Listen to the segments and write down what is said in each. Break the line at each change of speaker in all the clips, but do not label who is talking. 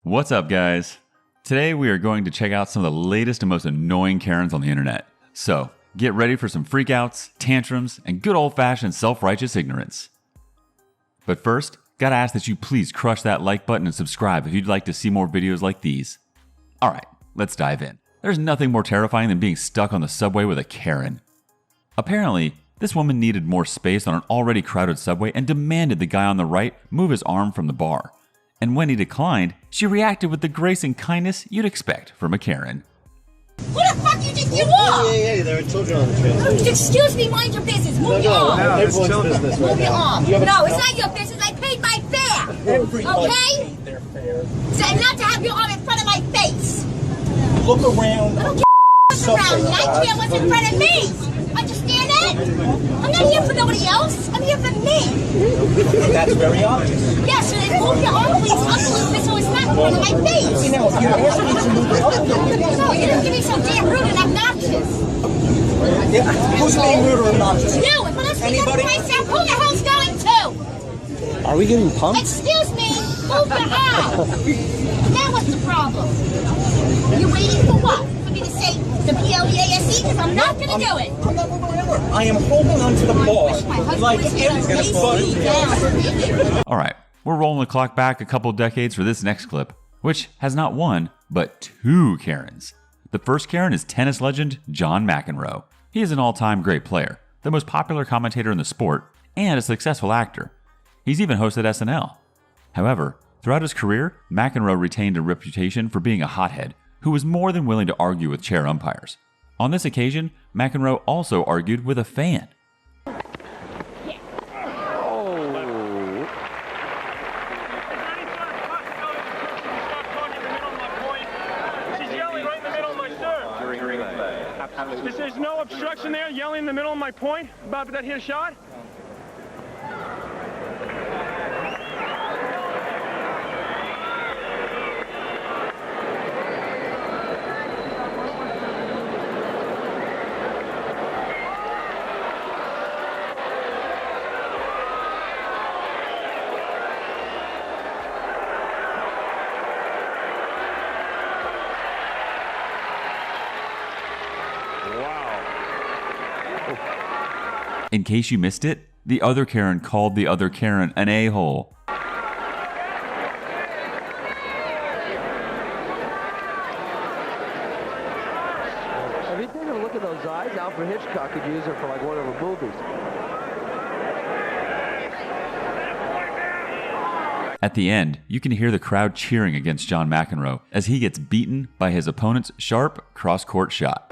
What's up, guys? Today we are going to check out some of the latest and most annoying Karens on the internet. So, get ready for some freakouts, tantrums, and good old-fashioned self-righteous ignorance. But first, gotta ask that you please crush that like button and subscribe if you'd like to see more videos like these. Alright, let's dive in. There's nothing more terrifying than being stuck on the subway with a Karen. Apparently, this woman needed more space on an already crowded subway and demanded the guy on the right move his arm from the bar. And when he declined, she reacted with the grace and kindness you'd expect from a Karen.
Who the fuck you think you are?
Yeah, there are children on the train.
Excuse me, mind your business. Move your arm.
No, everyone's business right
Move your
now.
arm. No, it's not your business. I paid my fare. Okay?
Paid their fare.
So not to have your arm in front of my face.
Look around.
I don't give what's around me. I care what's in front of me. Understand that? I'm not here for nobody else. I'm here for me.
That's very obvious.
Yes, so then move your arm, please, up a little bit so it's not in front of my face.
See, now, if you ask me to move it up a little bit.
No, you didn't give me so damn rude and obnoxious.
Yeah, who's being rude or obnoxious?
You, if I'm speaking up for myself, who the hell's going to?
Are we getting pumped?
Excuse me, move your arm. Now what's the problem? You waiting for what? For me to say the PLEASE? Because I'm not going to do it.
I'm not moving anywhere. I am holding onto the bar like everybody.
Alright, we're rolling the clock back a couple decades for this next clip, which has not one, but two Karens. The first Karen is tennis legend John McEnroe. He is an all-time great player, the most popular commentator in the sport, and a successful actor. He's even hosted SNL. However, throughout his career, McEnroe retained a reputation for being a hothead who was more than willing to argue with chair umpires. On this occasion, McEnroe also argued with a fan.
There's no obstruction there, yelling in the middle of my point about that hit shot.
In case you missed it, the other Karen called the other Karen an a-hole.
Have you taken a look at those eyes? Alfred Hitchcock could use them for like one of her movies.
At the end, you can hear the crowd cheering against John McEnroe as he gets beaten by his opponent's sharp cross-court shot.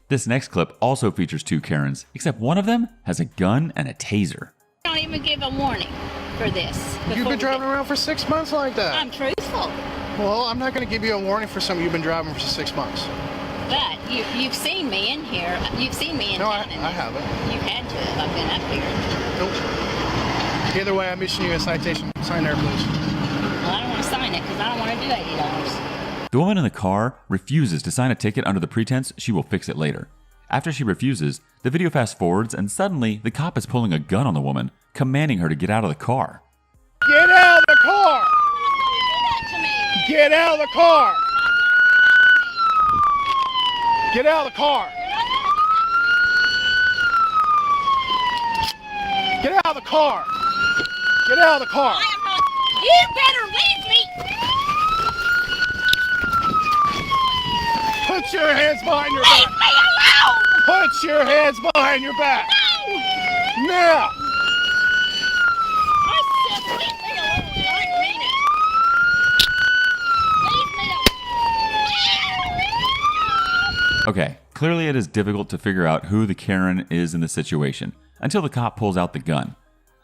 This next clip also features two Karens, except one of them has a gun and a taser.
Don't even give a warning for this.
You've been driving around for 6 months like that.
I'm truthful,
Well, I'm not going to give you a warning for something you've been driving for 6 months.
but you've seen me in here. You've seen me in
No, I
town.
haven't.
You had to have. I've been up here.
Nope. Either way, I'm issuing you a citation. Sign there, please.
Well, I don't want to sign it because I don't want to do $80.
The woman in the car refuses to sign a ticket under the pretense she will fix it later. After she refuses, the video fast forwards and suddenly the cop is pulling a gun on the woman, commanding her to get out of the car.
Get out of the car!
Do that to me.
Get out of the car! Get out of the car! Get out of the car! Get out of the car!
I am not. You better leave me.
Put your hands behind your
Leave
back!
me alone.
Put your hands behind your back! Now!
I said leave me alone. I mean it. Leave me alone.
Okay, clearly it is difficult to figure out who the Karen is in the situation until the cop pulls out the gun.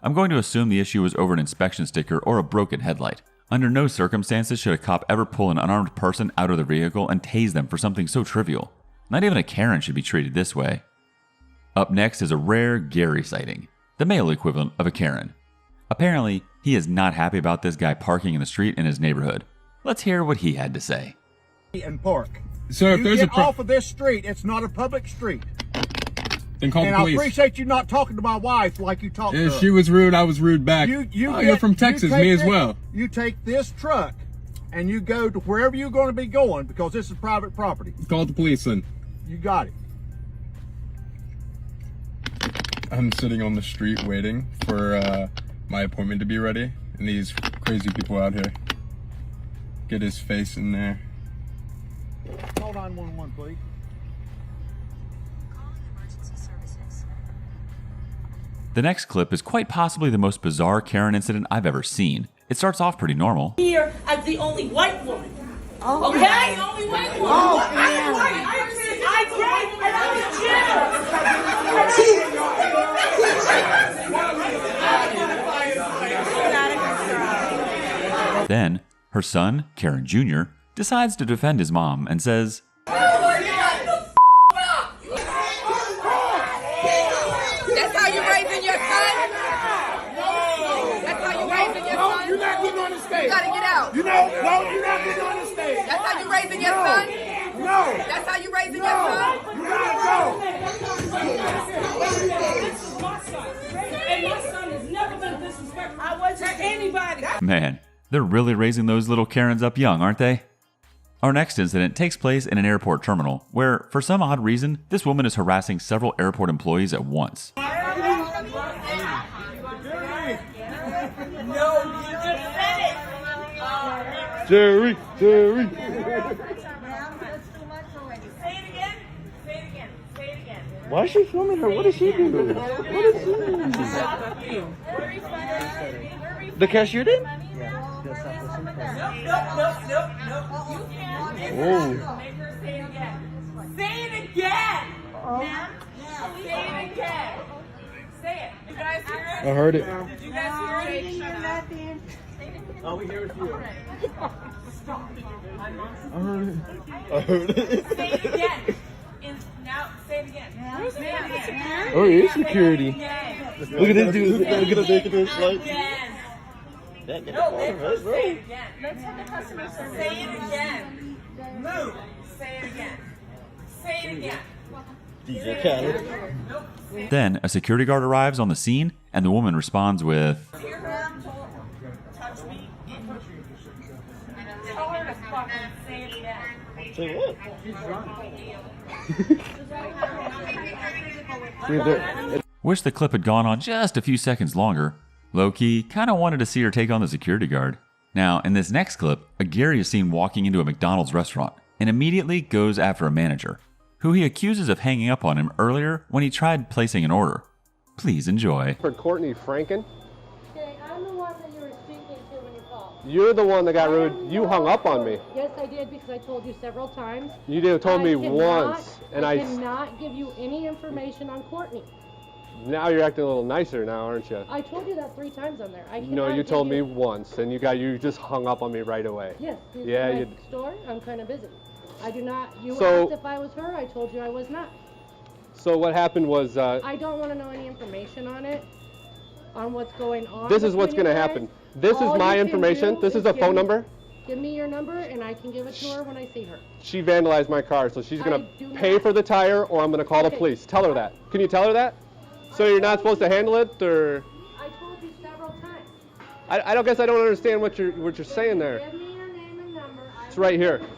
I'm going to assume the issue was over an inspection sticker or a broken headlight. Under no circumstances should a cop ever pull an unarmed person out of their vehicle and tase them for something so trivial. Not even a Karen should be treated this way. Up next is a rare Gary sighting, the male equivalent of a Karen. Apparently, he is not happy about this guy parking in the street in his neighborhood. Let's hear what he had to say.
And park.
Sir, if
You
there's
get
a
off of this street. It's not a public street.
then call
And
the
I
police.
appreciate you not talking to my wife like you talked to
If
her.
she was rude, I was rude back. You're from
you
Texas,
take
me as
this-
well.
You take this truck and you go to wherever you're going to be going because this is private property.
Call the police then.
You got it.
I'm sitting on the street waiting for my appointment to be ready, and these crazy people out here. Get his face in there.
Call 911, please.
The next clip is quite possibly the most bizarre Karen incident I've ever seen. It starts off pretty normal.
Here as the only white woman.
Oh,
Okay?
yeah.
The only white woman.
Oh,
I'm
yeah.
white. I'm gay, and I'm a Jew.
Then, her son, Karen Jr., decides to defend his mom and says,
That's how you raising your son? That's how you raising your son?
You're not getting on the stage.
You gotta get out.
No, you're not getting on the stage.
That's how you raising your son?
No,
That's how you raising your son?
you gotta go.
And my son has never been disrespectful. I wasn't to anybody.
man, they're really raising those little Karens up young, aren't they? Our next incident takes place in an airport terminal, where, for some odd reason, this woman is harassing several airport employees at once.
Jerry.
Say it again. Say it again. Say it again.
Why is she filming her? What is she doing? The cashier did?
Nope.
Oh.
Make her say it again. Say it again. Ma'am. Say it again. Say it. You guys hear it?
I heard it.
Did you guys hear it?
All we hear is you.
I heard it.
Say it again. Now, say it again. Say it again.
Oh, it is security.
Say it again.
Look at this dude. Look at this
Again. No, let her say it again. Let's have the customer say it again. Move. Say it again. Say it again.
DJ Khaled.
Then, a security guard arrives on the scene, and the woman responds with,
Hear her? Touch me. Tell her to fucking say it again.
Say what?
wish the clip had gone on just a few seconds longer. Low-key, kinda wanted to see her take on the security guard. Now, in this next clip, a Gary is seen walking into a McDonald's restaurant and immediately goes after a manager, who he accuses of hanging up on him earlier when he tried placing an order. Please enjoy.
For Courtney Franken.
Okay, I'm the one that you were speaking to when you called.
You're the one that got rude. You hung up on me.
Yes, I did because I told you several times.
You did told me
I cannot-
once, and
I cannot give you any information on Courtney.
now you're acting a little nicer now, aren't you?
I told you that 3 times on there. I
No,
cannot
you
give
told me once, and you just hung up on me right away.
Yes.
Yeah,
in
you.
my store. I'm kind of busy. I do not. You
So-
asked if I was her. I told you I was not.
So what happened was.
I don't want to know any information on it, on what's going on.
This is what's
between
going to
you
happen.
guys.
This
All
is my
you can
information.
do
This is
is
a
give
phone
me-
number.
Give me your number, and I can give it to her when I see her.
She vandalized my car, so she's going
I
to
do
pay
not-
for the tire, or I'm going to call the
Okay.
police. Tell her that. Can you tell her that? So you're not supposed to handle it, or
I told you several times.
I don't guess I don't understand what you're saying there.
Give me your name and number.
It's right here.
To her.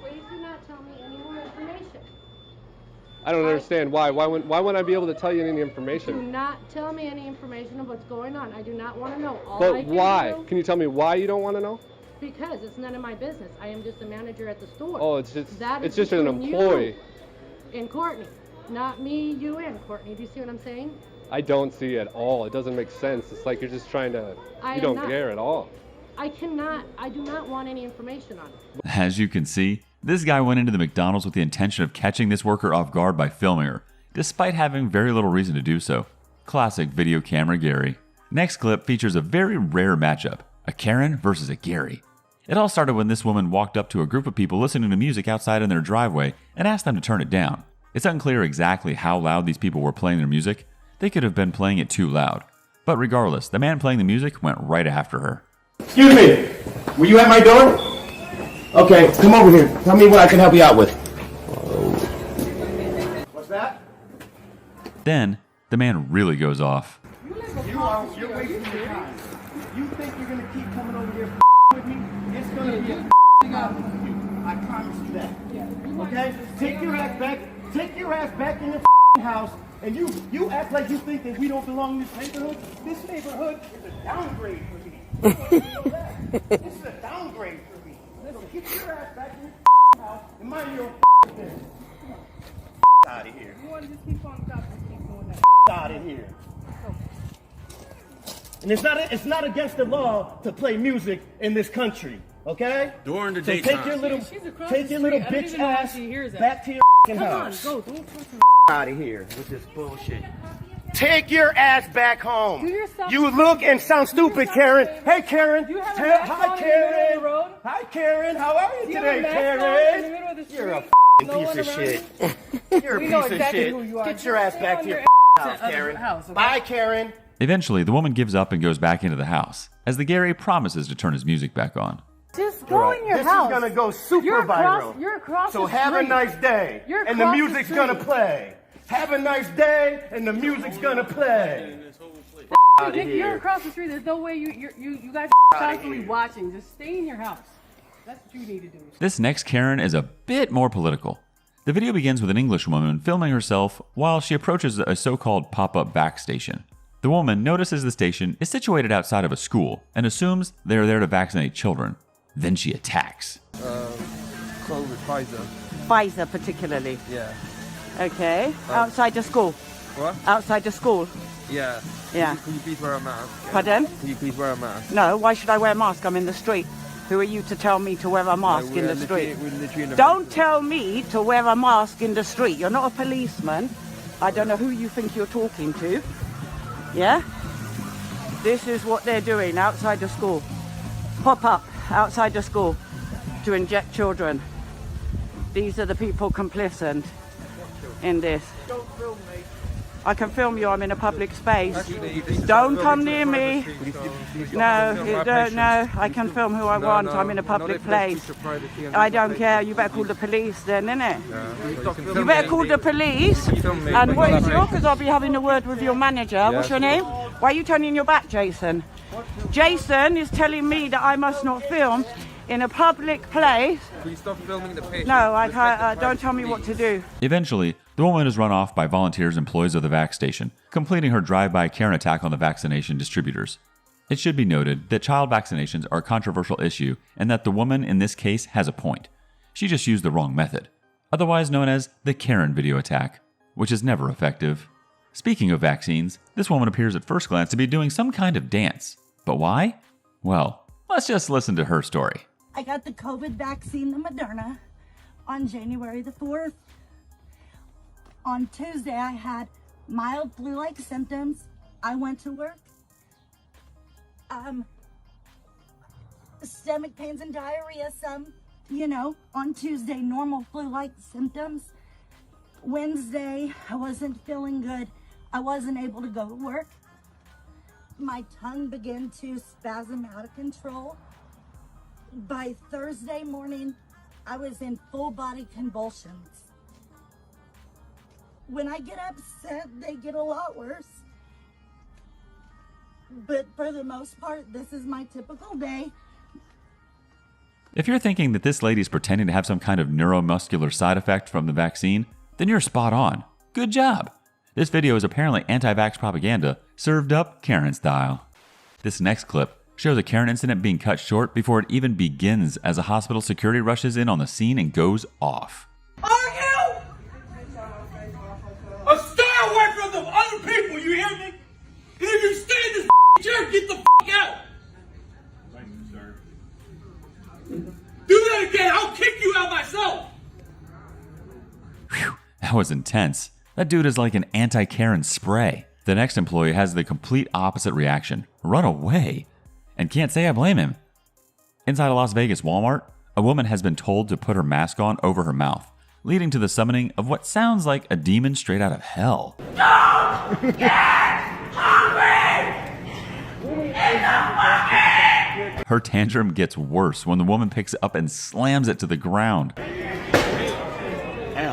Please do not tell me any more information.
I don't understand why. Why wouldn't I be able to tell you any
Do
information?
not tell me any information of what's going on. I do not want to know. All I
But
can
why?
do-
Can you tell me why you don't want to know?
Because it's none of my business. I am just a manager at the store.
Oh, it's just
That
it's
is
just an
between you
employee.
and Courtney. Not me, you, and Courtney. Do you see what I'm saying?
I don't see at all. It doesn't make sense. It's like you're just trying to.
I
You
am
don't
not.
care at all.
I do not want any information on it.
As you can see, this guy went into the McDonald's with the intention of catching this worker off guard by filming her, despite having very little reason to do so. Classic video camera Gary. Next clip features a very rare matchup, a Karen versus a Gary. It all started when this woman walked up to a group of people listening to music outside in their driveway and asked them to turn it down. It's unclear exactly how loud these people were playing their music. They could have been playing it too loud. But regardless, the man playing the music went right after her.
Excuse me, were you at my door? Okay, come over here. Tell me what I can help you out with.
What's that?
Then, the man really goes off.
You're wasting your time. You think you're gonna keep coming over here with me? It's gonna be a out with you. I promise you that. Okay? Take your ass back. Take your ass back in your house. And you act like you think that we don't belong in this neighborhood. This neighborhood is a downgrade for me. This is a downgrade for me. So get your ass back in your house and mind your own business. Out of here.
You want to just keep on talking, keep doing that.
Out of here. And it's not against the law to play music in this country, okay?
During the
So
daytime.
take your little
the
bitch
street. I don't even know
ass
if she hears that.
back to your house.
Come on, go. Don't
Out of here with this bullshit. Take your ass back home.
Do yourself-
You look and sound stupid, Karen. Hey, Karen.
You have a
Hey,
mask
hi,
on in the middle of the
Karen.
road?
Hi, Karen. How are you
Do you have a
today,
mask on in the
Karen?
middle of the street?
You're a
No
piece
one
of
around
shit.
you?
You're a
We know
piece of
exactly
shit.
who you are.
Get your ass
Stay
back
on
to your
your
house,
other
Karen.
house, okay?
Bye, Karen.
Eventually, the woman gives up and goes back into the house, as the Gary promises to turn his music back on.
Just go in your
This
house.
is gonna go super
You're across-
viral.
you're across
So
the
have a
street.
nice day.
You're
and the
across the
music's
street.
gonna play. Have a nice day, and the music's gonna play. Out of
Nick, you're
here.
across the street. There's no way you guys constantly watching. Just stay in your house. That's what you need to do.
This next Karen is a bit more political. The video begins with an English woman filming herself while she approaches a so-called pop-up vac station. The woman notices the station is situated outside of a school and assumes they are there to vaccinate children. Then she attacks.
COVID, Pfizer.
Pfizer particularly.
Yeah.
Okay. Outside the school.
What?
Outside the school.
Yeah.
Yeah.
Can you please wear a mask?
Pardon?
Can you please wear a mask?
No, why should I wear a mask? I'm in the street. Who are you to tell me to wear a mask in the street?
We're literally in the
Don't tell me to wear a mask in the street. You're not a policeman. I don't know who you think you're talking to. Yeah? This is what they're doing outside the school. Pop up outside the school to inject children. These are the people complicit in this. I can film you, I'm in a public space. Don't come near me. No, you don't know. I can film who I want, I'm in a public place. I don't care, you better call the police then, innit? You better call the police. And what is your, because I'll be having a word with your manager. What's your name? Why are you turning your back, Jason? Jason is telling me that I must not film in a public place.
Can you stop filming the patient?
No, I can't, don't tell me what to do.
Eventually, the woman is run off by volunteers and employees of the vac station, completing her drive-by Karen attack on the vaccination distributors. It should be noted that child vaccinations are a controversial issue and that the woman in this case has a point. She just used the wrong method, otherwise known as the Karen video attack, which is never effective. Speaking of vaccines, this woman appears at first glance to be doing some kind of dance. But why? Well, let's just listen to her story.
I got the COVID vaccine, the Moderna, on January the 4th. On Tuesday, I had mild flu-like symptoms. I went to work. Stomach pains and diarrhea, some, on Tuesday, normal flu-like symptoms. Wednesday, I wasn't feeling good. I wasn't able to go to work. My tongue began to spasm out of control. By Thursday morning, I was in full body convulsions. When I get upset, they get a lot worse. But for the most part, this is my typical day.
If you're thinking that this lady's pretending to have some kind of neuromuscular side effect from the vaccine, then you're spot on. Good job. This video is apparently anti-vax propaganda, served up Karen style. This next clip shows a Karen incident being cut short before it even begins as a hospital security rushes in on the scene and goes off.
Are you? Stay away from the other people, you hear me? If you stay in this chair, get the out. Do that again, I'll kick you out myself.
Whew, that was intense. That dude is like an anti-Karen spray. The next employee has the complete opposite reaction. Run away. And can't say I blame him. Inside a Las Vegas Walmart, a woman has been told to put her mask on over her mouth, leading to the summoning of what sounds like a demon straight out of hell.
Don't get hungry in the bucket.
Her tantrum gets worse when the woman picks it up and slams it to the ground.
Damn,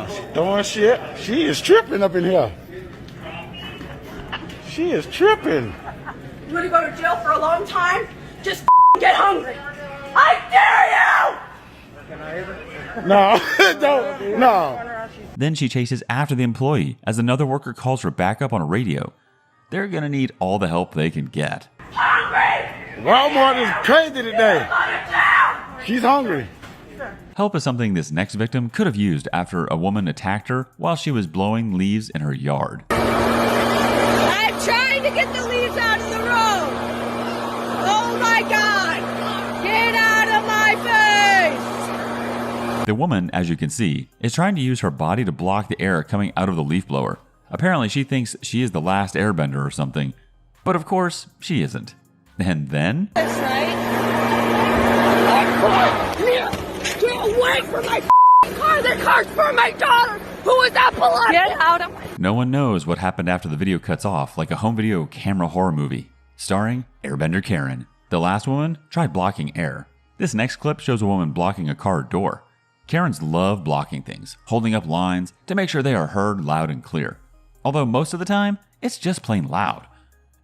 she throwing shit. She is tripping up in here. She is tripping.
You want to go to jail for a long time? Just get hungry. I dare you!
No, don't, no.
Then she chases after the employee as another worker calls for backup on a radio. They're gonna need all the help they can get.
Hungry!
Walmart is crazy today. She's hungry.
Help is something this next victim could have used after a woman attacked her while she was blowing leaves in her yard.
I'm trying to get the leaves out of the road! Oh my God! Get out of my face!
The woman, as you can see, is trying to use her body to block the air coming out of the leaf blower. Apparently she thinks she is the last airbender or something. But of course, she isn't. And then...
That's right. Get away from my car! The car's for my daughter! Who is that police? Get out of my...
No one knows what happened after the video cuts off, like a home video camera horror movie. Starring Airbender Karen. The last woman tried blocking air. This next clip shows a woman blocking a car door. Karens love blocking things, holding up lines to make sure they are heard loud and clear. Although most of the time, it's just plain loud.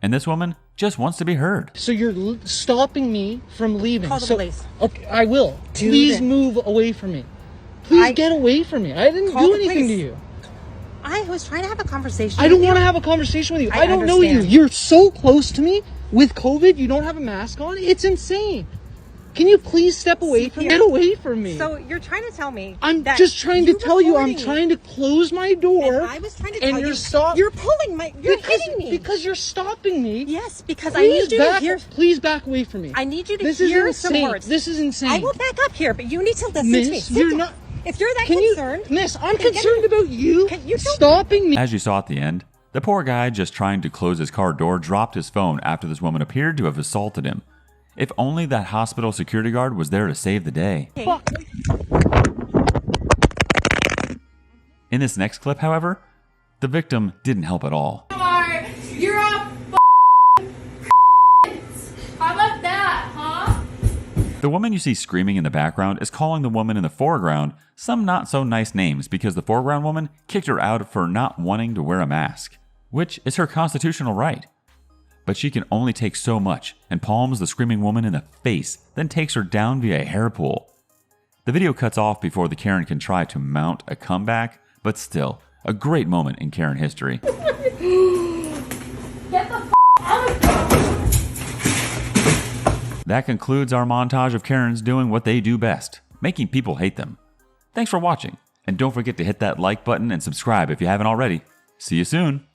And this woman just wants to be heard.
So you're stopping me from leaving.
Call the police.
Okay, I will. Please move away from me. Please get away from me. I didn't do anything to you.
I was trying to have a conversation.
I don't want to have a conversation with you. I don't know you.
understand.
You're so close to me with COVID. You don't have a mask on. It's insane. Can you please step away from me? Get away from me.
So you're trying to tell me
I'm
that
just trying to
you
tell you I'm
recording me.
trying to close my door.
And I was trying to
and
tell
you're
you you're pulling my you're hitting me.
Because you're stopping me.
Yes, because
Please
I need you
back,
to hear
please back away from me.
I need you to
this
hear
is
some
insane.
words.
This is insane.
I will back up here, but you need to listen
Miss,
to me. Sit
you're
down.
not
If you're that
Can
concerned,
you, Miss, I'm
then get
concerned about you stopping me.
As you saw at the end, the poor guy just trying to close his car door dropped his phone after this woman appeared to have assaulted him. If only that hospital security guard was there to save the day.
Fuck.
In this next clip, however, the victim didn't help at all.
You're a How about that, huh?
The woman you see screaming in the background is calling the woman in the foreground some not so nice names because the foreground woman kicked her out for not wanting to wear a mask, which is her constitutional right. But she can only take so much and palms the screaming woman in the face, then takes her down via a hair pull. The video cuts off before the Karen can try to mount a comeback, but still, a great moment in Karen history.
Get the out of
That concludes our montage of Karens doing what they do best, making people hate them. Thanks for watching, and don't forget to hit that like button and subscribe if you haven't already. See you soon!